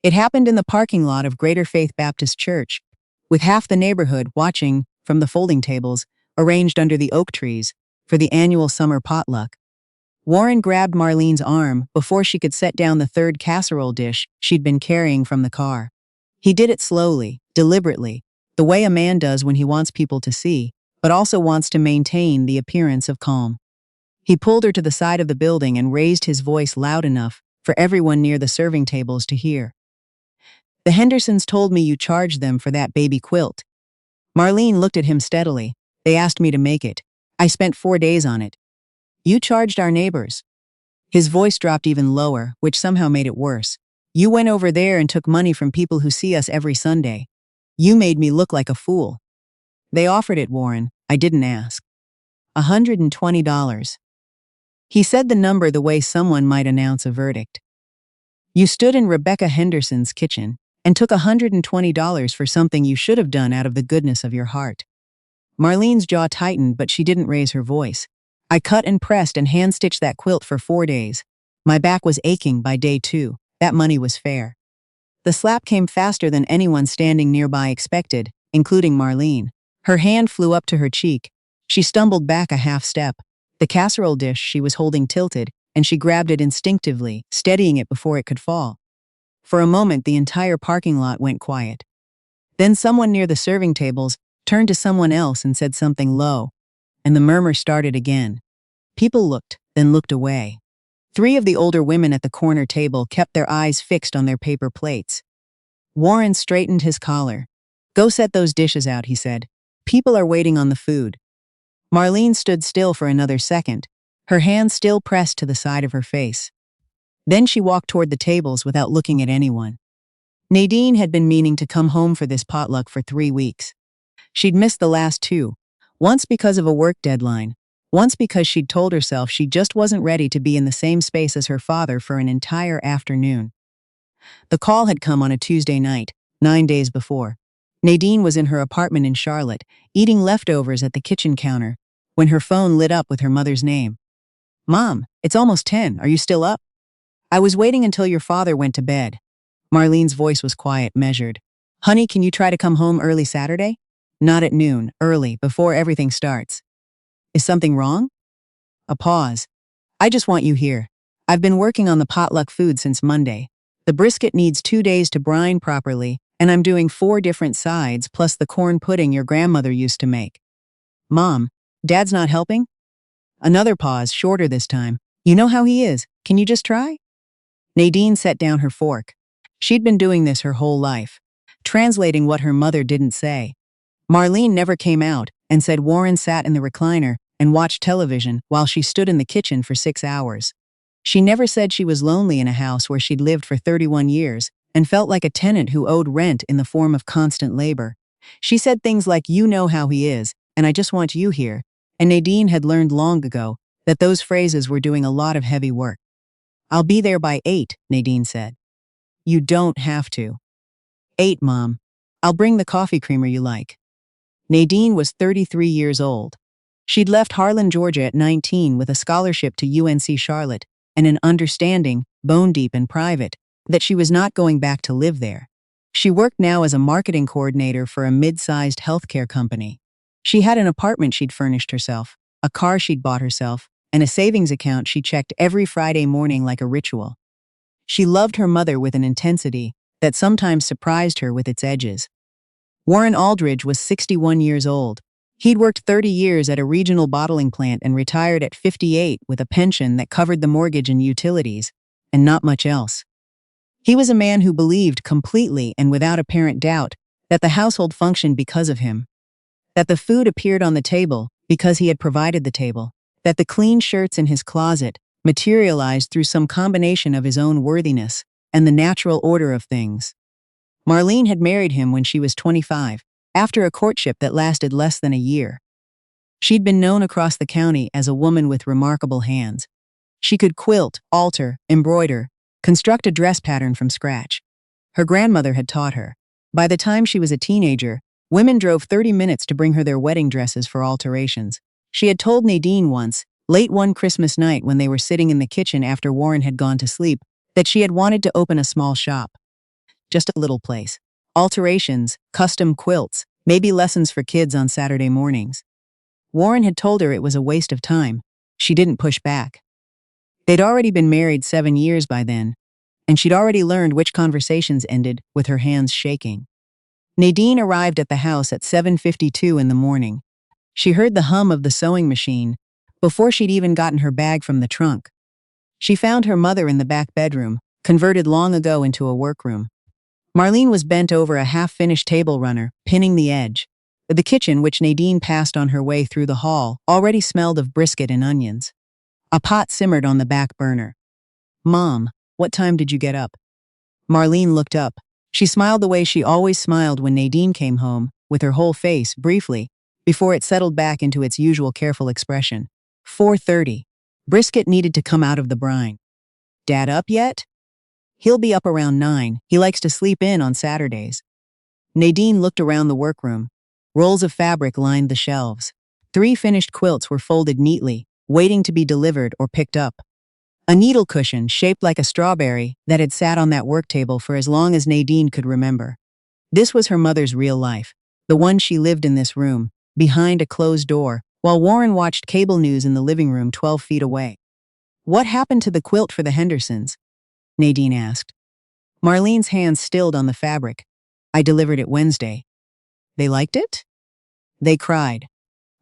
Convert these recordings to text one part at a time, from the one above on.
It happened in the parking lot of Greater Faith Baptist Church, with half the neighborhood watching from the folding tables arranged under the oak trees for the annual summer potluck. Warren grabbed Marlene's arm before she could set down the third casserole dish she'd been carrying from the car. He did it slowly, deliberately, the way a man does when he wants people to see, but also wants to maintain the appearance of calm. He pulled her to the side of the building and raised his voice loud enough for everyone near the serving tables to hear. "The Hendersons told me you charged them for that baby quilt." Marlene looked at him steadily. "They asked me to make it. I spent 4 days on it." "You charged our neighbors." His voice dropped even lower, which somehow made it worse. "You went over there and took money from people who see us every Sunday. You made me look like a fool." "They offered it, Warren. I didn't ask." $120. He said the number the way someone might announce a verdict. "You stood in Rebecca Henderson's kitchen and took $120 for something you should have done out of the goodness of your heart." Marlene's jaw tightened, but she didn't raise her voice. "I cut and pressed and hand-stitched that quilt for 4 days. My back was aching by day 2. That money was fair." The slap came faster than anyone standing nearby expected, including Marlene. Her hand flew up to her cheek. She stumbled back a half step. The casserole dish she was holding tilted, and she grabbed it instinctively, steadying it before it could fall. For a moment, the entire parking lot went quiet. Then someone near the serving tables turned to someone else and said something low, and the murmur started again. People looked, then looked away. 3 of the older women at the corner table kept their eyes fixed on their paper plates. Warren straightened his collar. "Go set those dishes out," he said. "People are waiting on the food." Marlene stood still for another second, her hand still pressed to the side of her face. Then she walked toward the tables without looking at anyone. Nadine had been meaning to come home for this potluck for 3 weeks. She'd missed the last 2, once because of a work deadline, once because she'd told herself she just wasn't ready to be in the same space as her father for an entire afternoon. The call had come on a Tuesday night, 9 days before. Nadine was in her apartment in Charlotte, eating leftovers at the kitchen counter, when her phone lit up with her mother's name. "Mom, it's almost 10. Are you still up?" "I was waiting until your father went to bed." Marlene's voice was quiet, measured. "Honey, can you try to come home early Saturday?" "Not at noon, early, before everything starts." "Is something wrong?" A pause. "I just want you here. I've been working on the potluck food since Monday. The brisket needs 2 days to brine properly, and I'm doing 4 different sides plus the corn pudding your grandmother used to make." "Mom, Dad's not helping?" Another pause, shorter this time. "You know how he is. Can you just try?" Nadine set down her fork. She'd been doing this her whole life, translating what her mother didn't say. Marlene never came out and said Warren sat in the recliner and watched television while she stood in the kitchen for 6 hours. She never said she was lonely in a house where she'd lived for 31 years and felt like a tenant who owed rent in the form of constant labor. She said things like, "You know how he is, and I just want you here." And Nadine had learned long ago that those phrases were doing a lot of heavy work. "I'll be there by 8, Nadine said. "You don't have to." "8, Mom. I'll bring the coffee creamer you like." Nadine was 33 years old. She'd left Harlan, Georgia at 19 with a scholarship to UNC Charlotte and an understanding, bone deep and private, that she was not going back to live there. She worked now as a marketing coordinator for a mid-sized healthcare company. She had an apartment she'd furnished herself, a car she'd bought herself, and a savings account she checked every Friday morning like a ritual. She loved her mother with an intensity that sometimes surprised her with its edges. Warren Aldridge was 61 years old. He'd worked 30 years at a regional bottling plant and retired at 58 with a pension that covered the mortgage and utilities, and not much else. He was a man who believed completely and without apparent doubt that the household functioned because of him, that the food appeared on the table because he had provided the table, that the clean shirts in his closet materialized through some combination of his own worthiness and the natural order of things. Marlene had married him when she was 25, after a courtship that lasted less than a year. She'd been known across the county as a woman with remarkable hands. She could quilt, alter, embroider, construct a dress pattern from scratch. Her grandmother had taught her. By the time she was a teenager, women drove 30 minutes to bring her their wedding dresses for alterations. She had told Nadine once, late one Christmas night when they were sitting in the kitchen after Warren had gone to sleep, that she had wanted to open a small shop. just a little place. Alterations, custom quilts, maybe lessons for kids on Saturday mornings. Warren had told her it was a waste of time. She didn't push back. They'd already been married 7 years by then, and she'd already learned which conversations ended with her hands shaking. Nadine arrived at the house at 7:52 in the morning. She heard the hum of the sewing machine before she'd even gotten her bag from the trunk. She found her mother in the back bedroom, converted long ago into a workroom. Marlene was bent over a half-finished table runner, pinning the edge. The kitchen, which Nadine passed on her way through the hall, already smelled of brisket and onions. A pot simmered on the back burner. "Mom, what time did you get up?" Marlene looked up. She smiled the way she always smiled when Nadine came home, with her whole face, briefly, before it settled back into its usual careful expression. 4:30. Brisket needed to come out of the brine. "Dad up yet?" "He'll be up around 9. He likes to sleep in on Saturdays." Nadine looked around the workroom. Rolls of fabric lined the shelves. 3 finished quilts were folded neatly, waiting to be delivered or picked up. A needle cushion shaped like a strawberry that had sat on that work table for as long as Nadine could remember. This was her mother's real life, the one she lived in this room, behind a closed door, while Warren watched cable news in the living room 12 feet away. "What happened to the quilt for the Hendersons?" Nadine asked. Marlene's hands stilled on the fabric. "I delivered it Wednesday." "They liked it?" They cried.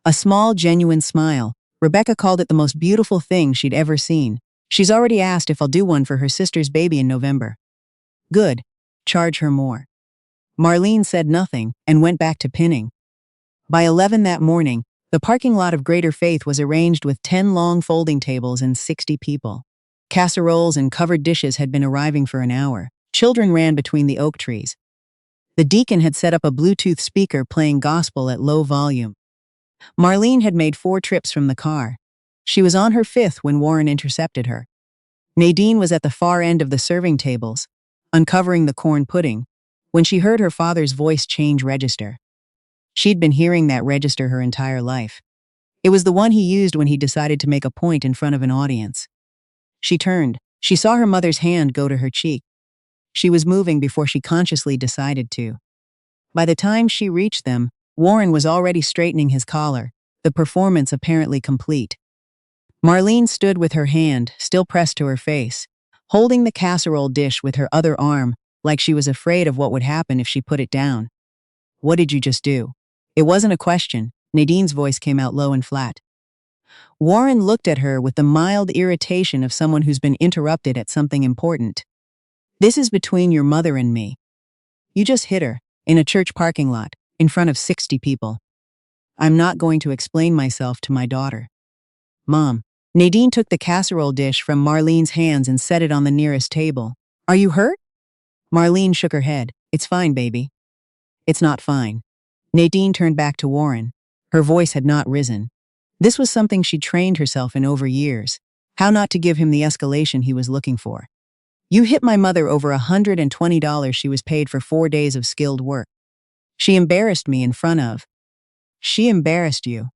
A small, genuine smile. Rebecca called it the most beautiful thing she'd ever seen. "She's already asked if I'll do one for her sister's baby in November." "Good. Charge her more." Marlene said nothing and went back to pinning. By 11 that morning, the parking lot of Greater Faith was arranged with 10 long folding tables and 60 people. Casseroles and covered dishes had been arriving for an hour. Children ran between the oak trees. The deacon had set up a Bluetooth speaker playing gospel at low volume. Marlene had made 4 trips from the car. She was on her 5th when Warren intercepted her. Nadine was at the far end of the serving tables, uncovering the corn pudding, when she heard her father's voice change register. She'd been hearing that register her entire life. It was the one he used when he decided to make a point in front of an audience. She turned. She saw her mother's hand go to her cheek. She was moving before she consciously decided to. By the time she reached them, Warren was already straightening his collar, the performance apparently complete. Marlene stood with her hand still pressed to her face, holding the casserole dish with her other arm, like she was afraid of what would happen if she put it down. "What did you just do?" It wasn't a question. Nadine's voice came out low and flat. Warren looked at her with the mild irritation of someone who's been interrupted at something important. "This is between your mother and me. You just hit her, in a church parking lot, in front of 60 people. I'm not going to explain myself to my daughter." "Mom." Nadine took the casserole dish from Marlene's hands and set it on the nearest table. "Are you hurt?" Marlene shook her head. "It's fine, baby." "It's not fine." Nadine turned back to Warren. Her voice had not risen. This was something she'd trained herself in over years. How not to give him the escalation he was looking for. "You hit my mother over $120 she was paid for 4 days of skilled work. She embarrassed me in front of." "She embarrassed you."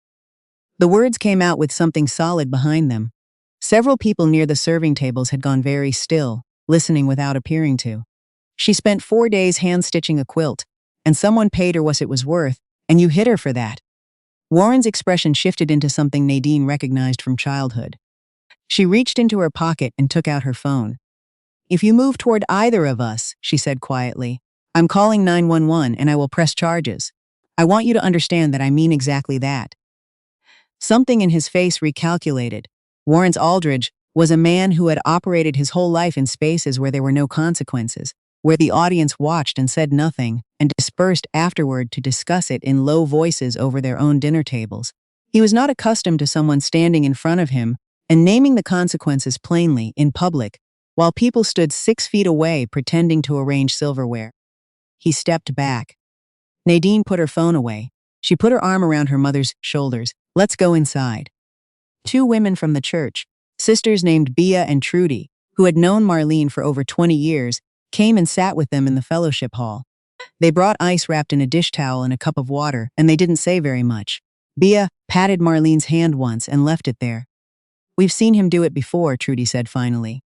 The words came out with something solid behind them. Several people near the serving tables had gone very still, listening without appearing to. "She spent 4 days hand-stitching a quilt, and someone paid her what it was worth, and you hit her for that." Warren's expression shifted into something Nadine recognized from childhood. She reached into her pocket and took out her phone. "If you move toward either of us," she said quietly, "I'm calling 911 and I will press charges. I want you to understand that I mean exactly that." Something in his face recalculated. Warren Aldridge was a man who had operated his whole life in spaces where there were no consequences, where the audience watched and said nothing, and dispersed afterward to discuss it in low voices over their own dinner tables. He was not accustomed to someone standing in front of him and naming the consequences plainly, in public, while people stood 6 feet away pretending to arrange silverware. He stepped back. Nadine put her phone away. She put her arm around her mother's shoulders. "Let's go inside." 2 women from the church, sisters named Bea and Trudy, who had known Marlene for over 20 years, came and sat with them in the fellowship hall. They brought ice wrapped in a dish towel and a cup of water, and they didn't say very much. Bea patted Marlene's hand once and left it there. "We've seen him do it before," Trudy said finally.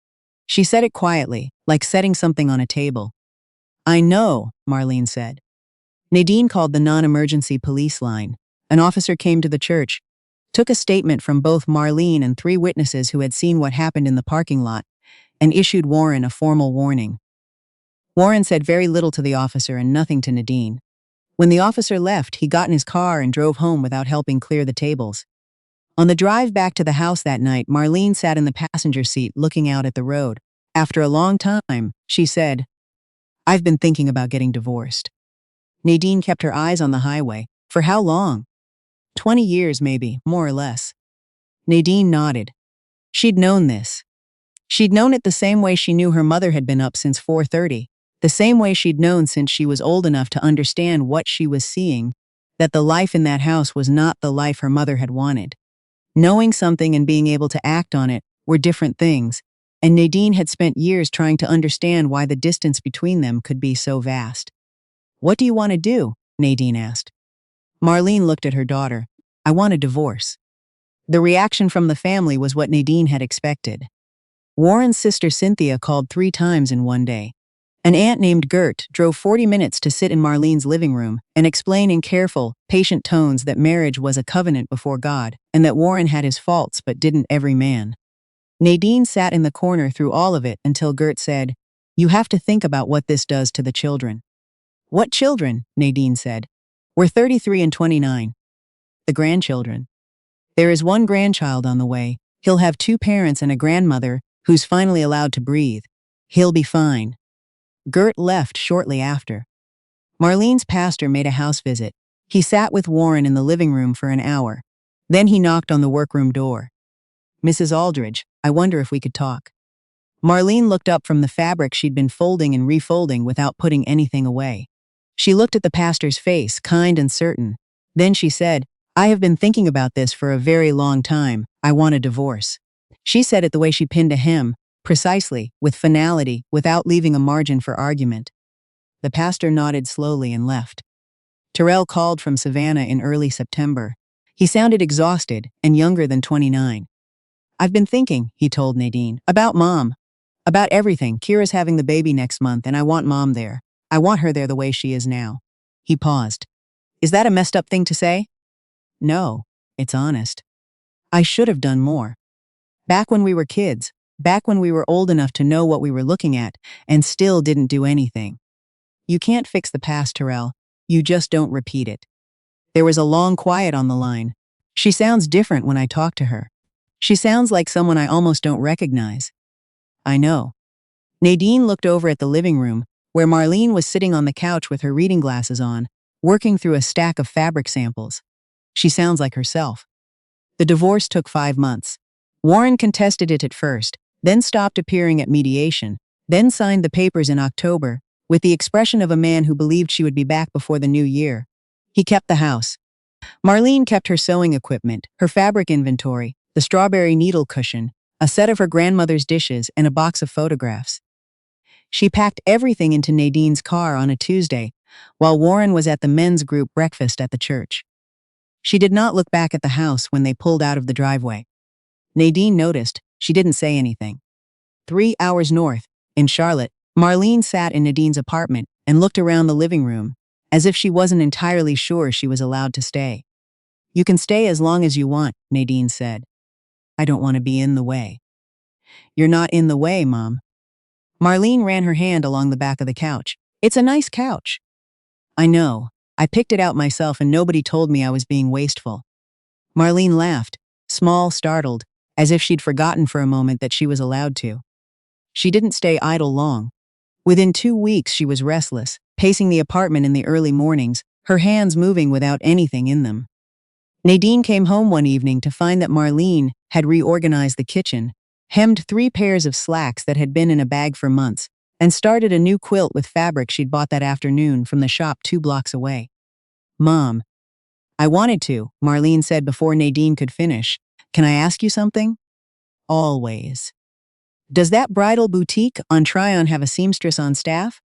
She said it quietly, like setting something on a table. I know, Marlene said. Nadine called the non-emergency police line. An officer came to the church, took a statement from both Marlene and 3 witnesses who had seen what happened in the parking lot, and issued Warren a formal warning. Warren said very little to the officer and nothing to Nadine. When the officer left, he got in his car and drove home without helping clear the tables. On the drive back to the house that night, Marlene sat in the passenger seat looking out at the road. After a long time, she said, "I've been thinking about getting divorced." Nadine kept her eyes on the highway. For how long? 20 years maybe, more or less. Nadine nodded. She'd known this. She'd known it the same way she knew her mother had been up since 4:30, the same way she'd known since she was old enough to understand what she was seeing, that the life in that house was not the life her mother had wanted. Knowing something and being able to act on it were different things, and Nadine had spent years trying to understand why the distance between them could be so vast. "What do you want to do?" Nadine asked. Marlene looked at her daughter. "I want a divorce." The reaction from the family was what Nadine had expected. Warren's sister Cynthia called 3 times in one day. An aunt named Gert drove 40 minutes to sit in Marlene's living room and explain in careful, patient tones that marriage was a covenant before God and that Warren had his faults but didn't every man. Nadine sat in the corner through all of it until Gert said, "You have to think about what this does to the children." "What children?" Nadine said. "We're 33 and 29. The grandchildren. There is 1 grandchild on the way. He'll have 2 parents and a grandmother who's finally allowed to breathe. He'll be fine." Gert left shortly after. Marlene's pastor made a house visit. He sat with Warren in the living room for an hour. Then he knocked on the workroom door. "Mrs. Aldridge, I wonder if we could talk." Marlene looked up from the fabric she'd been folding and refolding without putting anything away. She looked at the pastor's face, kind and certain. Then she said, "I have been thinking about this for a very long time. I want a divorce." She said it the way she pinned a hem, precisely, with finality, without leaving a margin for argument. The pastor nodded slowly and left. Terrell called from Savannah in early September. He sounded exhausted and younger than 29. "I've been thinking," he told Nadine, "about Mom. About everything. Kira's having the baby next month and I want Mom there. I want her there the way she is now." He paused. "Is that a messed up thing to say?" "No, it's honest. I should have done more. Back when we were kids, back when we were old enough to know what we were looking at, and still didn't do anything. You can't fix the past, Terrell. You just don't repeat it." There was a long quiet on the line. "She sounds different when I talk to her. She sounds like someone I almost don't recognize." "I know." Nadine looked over at the living room, where Marlene was sitting on the couch with her reading glasses on, working through a stack of fabric samples. "She sounds like herself." The divorce took 5 months. Warren contested it at first, then stopped appearing at mediation, then signed the papers in October, with the expression of a man who believed she would be back before the new year. He kept the house. Marlene kept her sewing equipment, her fabric inventory, the strawberry needle cushion, a set of her grandmother's dishes, and a box of photographs. She packed everything into Nadine's car on a Tuesday, while Warren was at the men's group breakfast at the church. She did not look back at the house when they pulled out of the driveway. Nadine noticed. She didn't say anything. 3 hours north, in Charlotte, Marlene sat in Nadine's apartment and looked around the living room, as if she wasn't entirely sure she was allowed to stay. "You can stay as long as you want," Nadine said. "I don't want to be in the way." "You're not in the way, Mom." Marlene ran her hand along the back of the couch. "It's a nice couch." "I know. I picked it out myself and nobody told me I was being wasteful." Marlene laughed, small, startled, as if she'd forgotten for a moment that she was allowed to. She didn't stay idle long. Within 2 weeks she was restless, pacing the apartment in the early mornings, her hands moving without anything in them. Nadine came home one evening to find that Marlene had reorganized the kitchen, hemmed 3 pairs of slacks that had been in a bag for months, and started a new quilt with fabric she'd bought that afternoon from the shop 2 blocks away. "Mom." "I wanted to," Marlene said before Nadine could finish. "Can I ask you something?" "Always." "Does that bridal boutique on Tryon have a seamstress on staff?"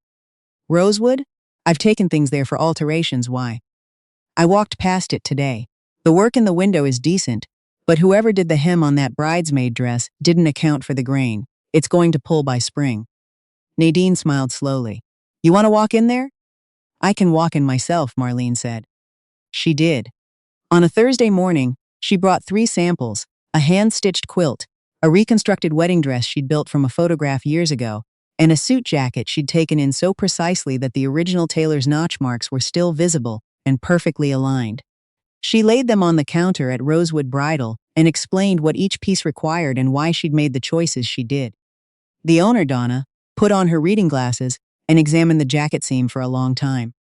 "Rosewood? I've taken things there for alterations. Why?" "I walked past it today. The work in the window is decent, but whoever did the hem on that bridesmaid dress didn't account for the grain. It's going to pull by spring." Nadine smiled slowly. You want to walk in there? I can walk in myself, Marlene said. She did. On a Thursday morning, she brought 3 samples: a hand-stitched quilt, a reconstructed wedding dress she'd built from a photograph years ago, and a suit jacket she'd taken in so precisely that the original tailor's notch marks were still visible and perfectly aligned. She laid them on the counter at Rosewood Bridal and explained what each piece required and why she'd made the choices she did. The owner, Donna, put on her reading glasses and examined the jacket seam for a long time.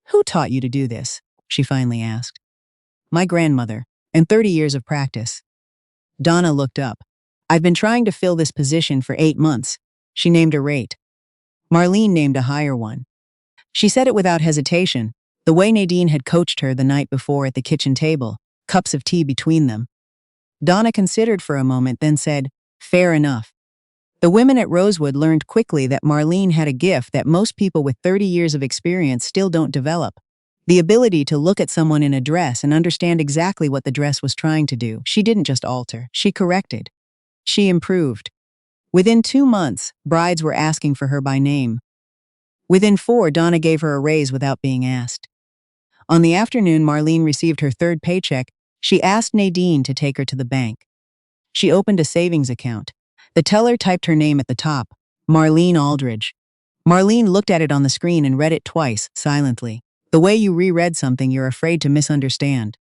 "Who taught you to do this?" she finally asked. "My grandmother, and 30 years of practice." Donna looked up. "I've been trying to fill this position for 8 months." She named a rate. Marlene named a higher one. She said it without hesitation, the way Nadine had coached her the night before at the kitchen table, cups of tea between them. Donna considered for a moment, then said, "Fair enough." The women at Rosewood learned quickly that Marlene had a gift that most people with 30 years of experience still don't develop: the ability to look at someone in a dress and understand exactly what the dress was trying to do. She didn't just alter, she corrected. She improved. Within 2 months, brides were asking for her by name. Within 4, Donna gave her a raise without being asked. On the afternoon Marlene received her 3rd paycheck, she asked Nadine to take her to the bank. She opened a savings account. The teller typed her name at the top: Marlene Aldridge. Marlene looked at it on the screen and read it twice, silently. The way you reread something you're afraid to misunderstand.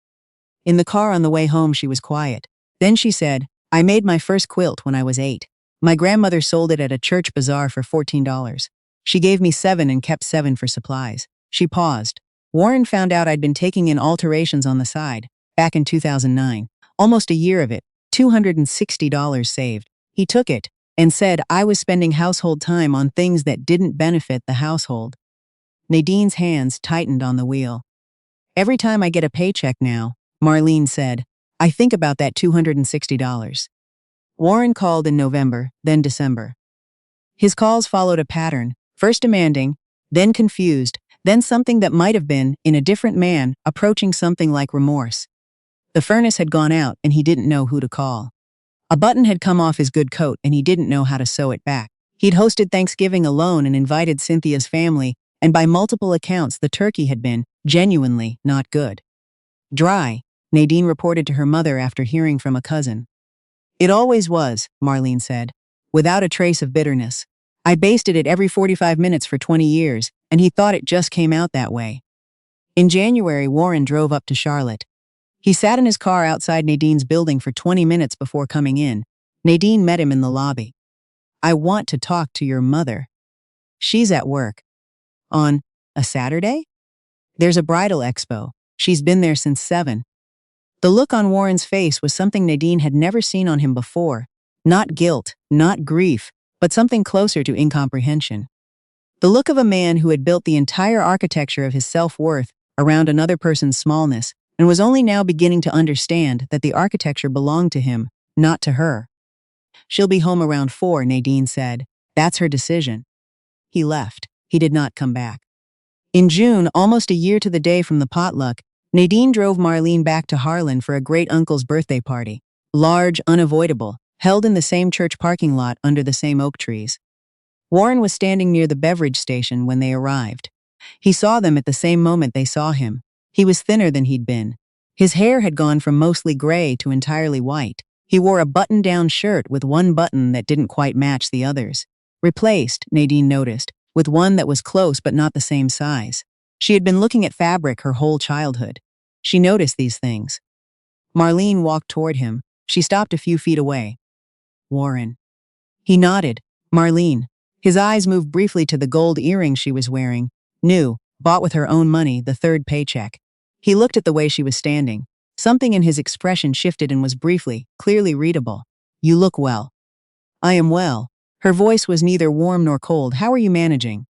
In the car on the way home she was quiet. Then she said, "I made my first quilt when I was 8. My grandmother sold it at a church bazaar for $14. She gave me 7 and kept 7 for supplies." She paused. "Warren found out I'd been taking in alterations on the side, back in 2009. Almost a year of it, $260 saved. He took it and said I was spending household time on things that didn't benefit the household." Nadine's hands tightened on the wheel. "Every time I get a paycheck now," Marlene said, "I think about that $260. Warren called in November, then December. His calls followed a pattern, first demanding, then confused, then something that might have been, in a different man, approaching something like remorse. The furnace had gone out and he didn't know who to call. A button had come off his good coat and he didn't know how to sew it back. He'd hosted Thanksgiving alone and invited Cynthia's family, and by multiple accounts the turkey had been, genuinely, not good. "Dry," Nadine reported to her mother after hearing from a cousin. "It always was," Marlene said, without a trace of bitterness. "I basted it every 45 minutes for 20 years, and he thought it just came out that way." In January, Warren drove up to Charlotte. He sat in his car outside Nadine's building for 20 minutes before coming in. Nadine met him in the lobby. "I want to talk to your mother." "She's at work." "On a Saturday?" "There's a bridal expo. She's been there since 7. The look on Warren's face was something Nadine had never seen on him before. Not guilt, not grief, but something closer to incomprehension. The look of a man who had built the entire architecture of his self-worth around another person's smallness, and was only now beginning to understand that the architecture belonged to him, not to her. "She'll be home around 4, Nadine said. "That's her decision." He left. He did not come back. In June, almost a year to the day from the potluck, Nadine drove Marlene back to Harlan for a great-uncle's birthday party. Large, unavoidable, held in the same church parking lot under the same oak trees. Warren was standing near the beverage station when they arrived. He saw them at the same moment they saw him. He was thinner than he'd been. His hair had gone from mostly gray to entirely white. He wore a button-down shirt with one button that didn't quite match the others. Replaced, Nadine noticed, with one that was close but not the same size. She had been looking at fabric her whole childhood. She noticed these things. Marlene walked toward him. She stopped a few feet away. "Warren." He nodded. "Marlene." His eyes moved briefly to the gold earrings she was wearing. New, bought with her own money, the 3rd paycheck. He looked at the way she was standing. Something in his expression shifted and was briefly, clearly readable. "You look well." "I am well." Her voice was neither warm nor cold. "How are you managing?"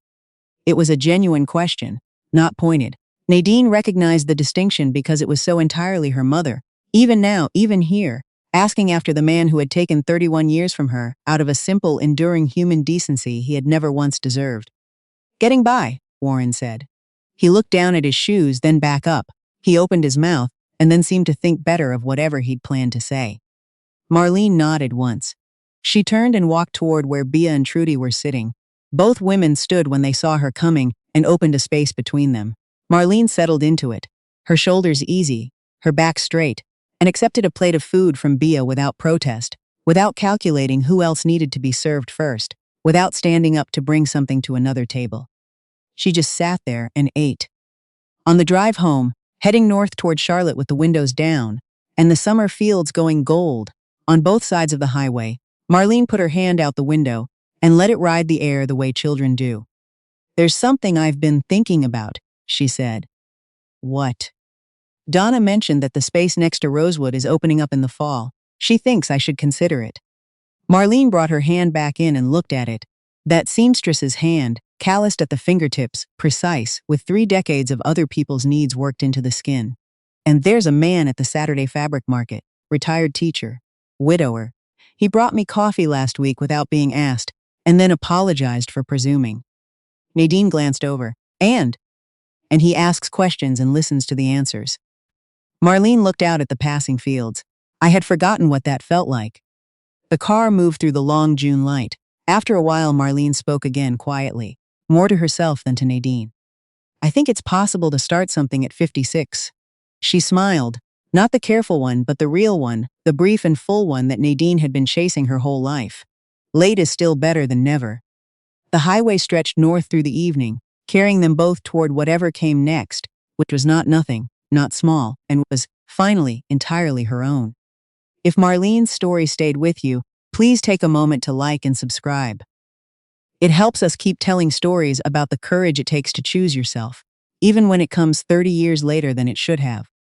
It was a genuine question, not pointed. Nadine recognized the distinction because it was so entirely her mother. Even now, even here, asking after the man who had taken 31 years from her, out of a simple, enduring human decency he had never once deserved. "Getting by," Warren said. He looked down at his shoes, then back up. He opened his mouth, and then seemed to think better of whatever he'd planned to say. Marlene nodded once. She turned and walked toward where Bea and Trudy were sitting. Both women stood when they saw her coming and opened a space between them. Marlene settled into it, her shoulders easy, her back straight, and accepted a plate of food from Bia without protest, without calculating who else needed to be served first, without standing up to bring something to another table. She just sat there and ate. On the drive home, heading north toward Charlotte with the windows down, and the summer fields going gold, on both sides of the highway, Marlene put her hand out the window and let it ride the air the way children do. "There's something I've been thinking about," she said. "What?" "Donna mentioned that the space next to Rosewood is opening up in the fall. She thinks I should consider it." Marlene brought her hand back in and looked at it. That seamstress's hand, calloused at the fingertips, precise, with 3 decades of other people's needs worked into the skin. "And there's a man at the Saturday fabric market, retired teacher, widower. He brought me coffee last week without being asked, and then apologized for presuming." Nadine glanced over. And he asks questions and listens to the answers." Marlene looked out at the passing fields. "I had forgotten what that felt like." The car moved through the long June light. After a while, Marlene spoke again quietly, more to herself than to Nadine. "I think it's possible to start something at 56. She smiled. Not the careful one, but the real one, the brief and full one that Nadine had been chasing her whole life. Late is still better than never. The highway stretched north through the evening, carrying them both toward whatever came next, which was not nothing, not small, and was, finally, entirely her own. If Marlene's story stayed with you, please take a moment to like and subscribe. It helps us keep telling stories about the courage it takes to choose yourself, even when it comes 30 years later than it should have.